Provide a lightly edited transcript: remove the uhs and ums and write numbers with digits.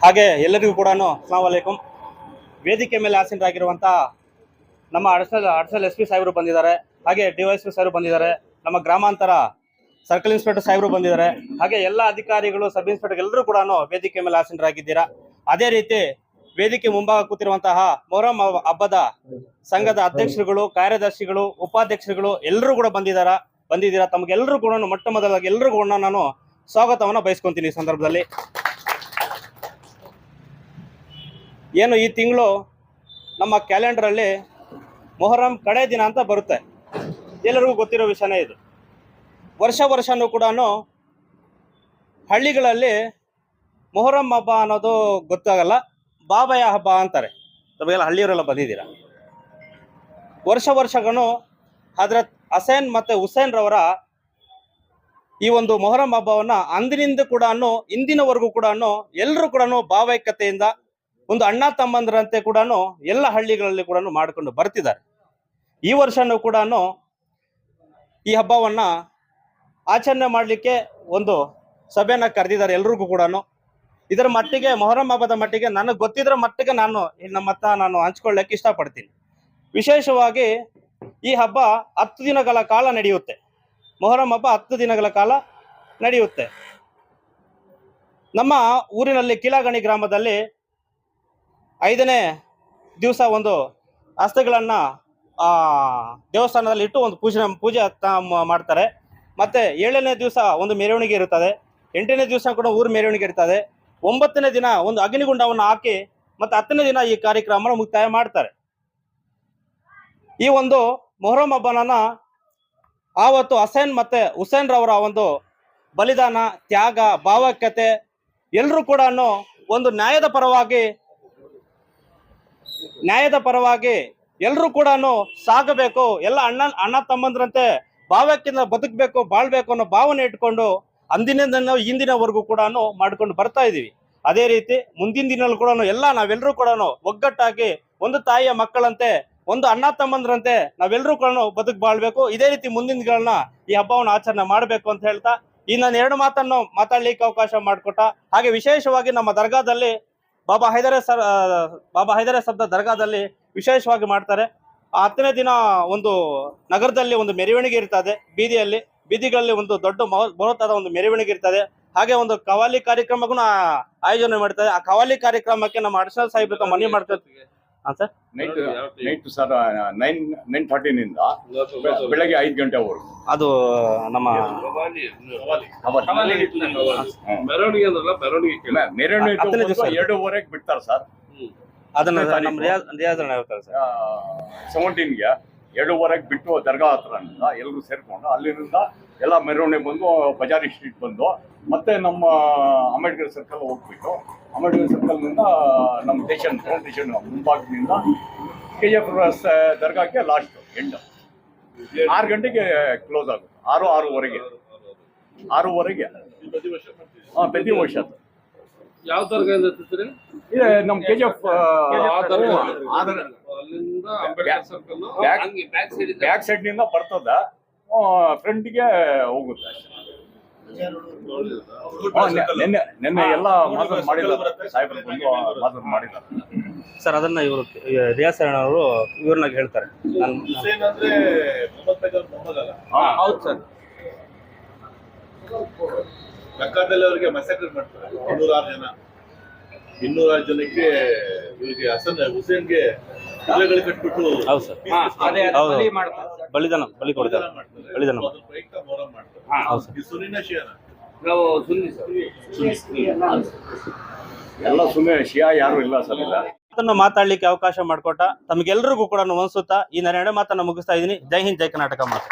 ಹಾಗೆ ಎಲ್ಲರಿಗೂ ಕೂಡ ಅಸ್ಸಲಾಮು ಅಲೈಕುಂ. ವೇದಿಕೆ ಮೇಲೆ ಆಸೀನರಾಗಿರುವಂತಹ ನಮ್ಮ ಅಡಿಷನಲ್ SP ಸಾಹೇಬರು ಬಂದಿದ್ದಾರೆ. ಹಾಗೆ DYSP ಸಾಹೇಬರು ಬಂದಿದ್ದಾರೆ. ನಮ್ಮ ಗ್ರಾಮಾಂತರ ಸರ್ಕಲ್ ಇನ್ಸ್ಪೆಕ್ಟರ್ ಸಾಹೇಬರು ಬಂದಿದ್ದಾರೆ. ಹಾಗೆ ಎಲ್ಲ ಅಧಿಕಾರಿಗಳು, ಸಬ್ ಇನ್ಸ್ಪೆಕ್ಟರ್ ಎಲ್ಲರೂ ಕೂಡ ವೇದಿಕೆ ಮೇಲೆ ಆಸೀನರಾಗಿದ್ದೀರಾ. ಅದೇ ರೀತಿ ವೇದಿಕೆ ಮುಂಭಾಗ ಕೂತಿರುವಂತಹ ಮೊಹರಂ ಹಬ್ಬದ ಸಂಘದ ಅಧ್ಯಕ್ಷರುಗಳು, ಕಾರ್ಯದರ್ಶಿಗಳು, ಉಪಾಧ್ಯಕ್ಷರುಗಳು ಎಲ್ಲರೂ ಕೂಡ ಬಂದಿದ್ದೀರಾ. ತಮಗೆಲ್ಲರೂ ಕೂಡ ಮೊಟ್ಟ ಮೊದಲಾಗಿ ಎಲ್ಲರಿಗೂ ಕೂಡ ನಾನು ಸ್ವಾಗತವನ್ನು ಬಯಸ್ಕೊಂತೀನಿ. ಈ ಸಂದರ್ಭದಲ್ಲಿ ಏನು ಈ ತಿಂಗಳು ನಮ್ಮ ಕ್ಯಾಲೆಂಡರಲ್ಲಿ ಮೊಹರಂ ಕಡೆ ದಿನ ಅಂತ ಬರುತ್ತೆ. ಎಲ್ಲರಿಗೂ ಗೊತ್ತಿರೋ ವಿಷಯನೇ ಇದು. ವರ್ಷನೂ ಕೂಡ ಹಳ್ಳಿಗಳಲ್ಲಿ ಮೊಹರಂ ಹಬ್ಬ ಅನ್ನೋದು ಗೊತ್ತಾಗಲ್ಲ, ಬಾಬಯ್ಯ ಹಬ್ಬ ಅಂತಾರೆ. ತಮಗೆಲ್ಲ ಹಳ್ಳಿಯವರೆಲ್ಲ ಬಂದಿದ್ದೀರಾ. ವರ್ಷಗೂ ಹಜರತ್ ಹಸೇನ್ ಮತ್ತು ಹುಸೇನ್ ರವರ ಈ ಒಂದು ಮೊಹರಂ ಹಬ್ಬವನ್ನು ಅಂದಿನಿಂದ ಕೂಡ ಇಂದಿನವರೆಗೂ ಕೂಡ ಎಲ್ಲರೂ ಕೂಡ ಭಾವೈಕ್ಯತೆಯಿಂದ ಒಂದು ಅಣ್ಣ ತಮ್ಮಂದರಂತೆ ಕೂಡ ಎಲ್ಲ ಹಳ್ಳಿಗಳಲ್ಲಿ ಕೂಡ ಮಾಡಿಕೊಂಡು ಬರ್ತಿದ್ದಾರೆ. ಈ ವರ್ಷನೂ ಕೂಡ ಈ ಹಬ್ಬವನ್ನ ಆಚರಣೆ ಮಾಡಲಿಕ್ಕೆ ಒಂದು ಸಭೆಯನ್ನ ಕರೆದಿದ್ದಾರೆ ಎಲ್ರಿಗೂ ಕೂಡ. ಇದರ ಮಟ್ಟಿಗೆ ಮೊಹರಂ ಹಬ್ಬದ ಮಟ್ಟಿಗೆ ನನಗೆ ಗೊತ್ತಿದ್ರ ಮಟ್ಟಿಗೆ ನಾನು ನಾನು ಹಂಚ್ಕೊಳ್ಳಕ್ಕೆ ಇಷ್ಟಪಡ್ತೀನಿ. ವಿಶೇಷವಾಗಿ ಈ ಹಬ್ಬ 10 ದಿನಗಳ ಕಾಲ ನಡೆಯುತ್ತೆ. ಮೊಹರಂ ಹಬ್ಬ 10 ದಿನಗಳ ಕಾಲ ನಡೆಯುತ್ತೆ. ನಮ್ಮ ಊರಿನಲ್ಲಿ ಕಿಲಾಗಣಿ ಗ್ರಾಮದಲ್ಲಿ 5ನೇ ದಿವಸ ಒಂದು ಹಸ್ತಗಳನ್ನು ದೇವಸ್ಥಾನದಲ್ಲಿ ಇಟ್ಟು ಒಂದು ಪೂಜೆ ಮಾಡ್ತಾರೆ. ಮತ್ತು 7ನೇ ದಿವಸ ಒಂದು ಮೆರವಣಿಗೆ ಇರುತ್ತದೆ. 8ನೇ ದಿವಸ ಕೂಡ ಊರು ಮೆರವಣಿಗೆ ಇರ್ತದೆ. 9ನೇ ದಿನ ಒಂದು ಅಗ್ನಿಗುಂಡವನ್ನು ಹಾಕಿ ಮತ್ತು 10ನೇ ದಿನ ಈ ಕಾರ್ಯಕ್ರಮ ಮುಕ್ತಾಯ ಮಾಡ್ತಾರೆ. ಈ ಒಂದು ಮೊಹರಂ ಹಬ್ಬನ ಆವತ್ತು ಹಸೇನ್ ಮತ್ತು ಹುಸೇನ್ ರವರ ಒಂದು ಬಲಿದಾನ, ತ್ಯಾಗ, ಭಾವೈಕ್ಯತೆ ಎಲ್ಲರೂ ಕೂಡ ಒಂದು ನ್ಯಾಯದ ಪರವಾಗಿ ಎಲ್ಲರೂ ಕೂಡ ಸಾಗಬೇಕು, ಎಲ್ಲ ಅಣ್ಣ ತಮ್ಮಂದ್ರಂತೆ ಭಾವೈಕ್ಯದಿಂದ ಬದುಕಬೇಕು, ಬಾಳ್ಬೇಕು ಅನ್ನೋ ಭಾವನೆ ಇಟ್ಕೊಂಡು ಅಂದಿನಿಂದ ಇಂದಿನವರೆಗೂ ಕೂಡ ಮಾಡ್ಕೊಂಡು ಬರ್ತಾ ಇದೀವಿ. ಅದೇ ರೀತಿ ಮುಂದಿನ ದಿನಗಳು ಕೂಡ ನಾವೆಲ್ಲರೂ ಕೂಡ ಒಗ್ಗಟ್ಟಾಗಿ ಒಂದು ತಾಯಿಯ ಮಕ್ಕಳಂತೆ, ಒಂದು ಅಣ್ಣ ತಮ್ಮಂದ್ರಂತೆ ನಾವೆಲ್ಲರೂ ಕೂಡ ಬಾಳ್ಬೇಕು. ಇದೇ ರೀತಿ ಮುಂದಿನ ದಿನಗಳನ್ನ ಈ ಹಬ್ಬವನ್ನು ಆಚರಣೆ ಮಾಡಬೇಕು ಅಂತ ಹೇಳ್ತಾ ಈ ನಾನು 2 ಮಾತನ್ನು ಮಾತಾಡ್ಲಿಕ್ಕೆ ಅವಕಾಶ ಮಾಡಿಕೊಟ್ಟ. ಹಾಗೆ ವಿಶೇಷವಾಗಿ ನಮ್ಮ ದರ್ಗಾದಲ್ಲಿ ಬಾಬಾ ಹೈದರ ಸಬ್ದ ದರ್ಗಾದಲ್ಲಿ ವಿಶೇಷವಾಗಿ ಮಾಡ್ತಾರೆ. ಆ 10ನೇ ದಿನ ಒಂದು ನಗರದಲ್ಲಿ ಒಂದು ಮೆರವಣಿಗೆ ಇರ್ತದೆ. ಬೀದಿಗಳಲ್ಲಿ ಒಂದು ದೊಡ್ಡ ಬೃಹತ್ತಾದ ಒಂದು ಮೆರವಣಿಗೆ ಇರ್ತದೆ. ಹಾಗೆ ಒಂದು ಕವಾಲಿ ಕಾರ್ಯಕ್ರಮಕ್ಕೂ ಆಯೋಜನೆ ಮಾಡ್ತಾರೆ. ಆ ಕವಾಲಿ ಕಾರ್ಯಕ್ರಮಕ್ಕೆ ನಮ್ಮ ಅಡಿಷನಲ್ ಸಾಹೇಬ್ರ ಮನವಿ ಮಾಡ್ತೀವಿ. ಸರ್, ನೈಟ್ ಸರ್ 9:30 ಬೆಳಗ್ಗೆ 5 ಗಂಟೆವರೆಗೂ ಅದು ನಮ್ಮ ಮೆರವಣಿಗೆ 2:30 ಬಿಡ್ತಾರೆ ಸರ್. ಅದನ್ನ ನಮ್ಮ ರಿಯಾಜ್ ಹೇಳ್ತಾರೆ ಸರ್. 17ಗೆ 2:30 ಬಿಟ್ಟು ದರ್ಗಾ ಹತ್ರ ಎಲ್ಲರೂ ಸೇರ್ಕೊಂಡು ಅಲ್ಲಿಂದ ಎಲ್ಲ ಮೆರವಣಿಗೆ ಬಂದು ಬಜಾರಿ ಸ್ಟ್ರೀಟ್ ಬಂದು ಮತ್ತೆ ನಮ್ಮ ಅಂಬೇಡ್ಕರ್ ಸರ್ಕಲ್ ಹೋಗ್ಬಿಟ್ಟು ಅಂಬೇಡ್ಕರ್ ಸರ್ಕಲ್ನಿಂದ ನಮ್ಮ ಫೌಂಡೇಶನ್ ಮುಂಭಾಗದಿಂದ KF ದರ್ಗಾಕ್ಕೆ ಲಾಸ್ಟ್ ಎಂಡ್ 6 ಗಂಟೆಗೆ ಕ್ಲೋಸ್ ಆಗುತ್ತೆ. 6:30 ಪ್ರತಿ ವರ್ಷ ಯಾವ ದರ್ಗಾದಿಂದ ಇದೆ ನಮ್ಮ KGF ಬ್ಯಾಕ್ ಸೈಡ್ ನಿಂದ ಬರ್ತದ, ಫ್ರಂಟ್ಗೆ ಹೋಗುತ್ತೆ. ನಿನ್ನೆ ಎಲ್ಲ ಮಾಡಿದ್ದಾರೆ ಸಾಹೇಬರು ಬಂದು ಮಾಡಿದ್ದಾರೆ ಸರ್. ಅದನ್ನ ಇವರು ರಿಯಾಜ್ ಅವರು ಇವ್ರನ್ನ ಹೇಳ್ತಾರೆ. ಹೌದು ಸರ್. ಮಕ್ಕಾದಲ್ಲಿ ಅವರಿಗೆ ಮಸಕ್ರೆ ಮಾಡ್ತಾರೆ. 206 ಜನಕ್ಕೆ ಇವರಿಗೆ ಹುಸೇನ್ಗೆ ಕಟ್ಬಿಟ್ಟು ಹೌದು ಸರ್, ಬಲಿ ಕೊಡ್ತಾರೆ. ಬಲಿದಾನ ಹೌದು ಸರ್. ಸುನ್ನಿನ ಶಿಯಾನ ಎಲ್ಲ ಸುಮ್ಮನೆ ಶಿಯಾ ಯಾರು ಇಲ್ಲ ಸರ್. ಅದನ್ನು ಮಾತಾಡ್ಲಿಕ್ಕೆ ಅವಕಾಶ ಮಾಡಿಕೊಟ್ಟ ತಮಗೆಲ್ಲರಿಗೂ ಕೂಡ ಅನ್ಸುತ್ತಾ ಈ 2 ಮಾತನ್ನ ಮುಗಿಸ್ತಾ ಇದ್ದೀನಿ. ಜೈ ಹಿಂದ್, ಜೈ ಕರ್ನಾಟಕ ಮಾತು.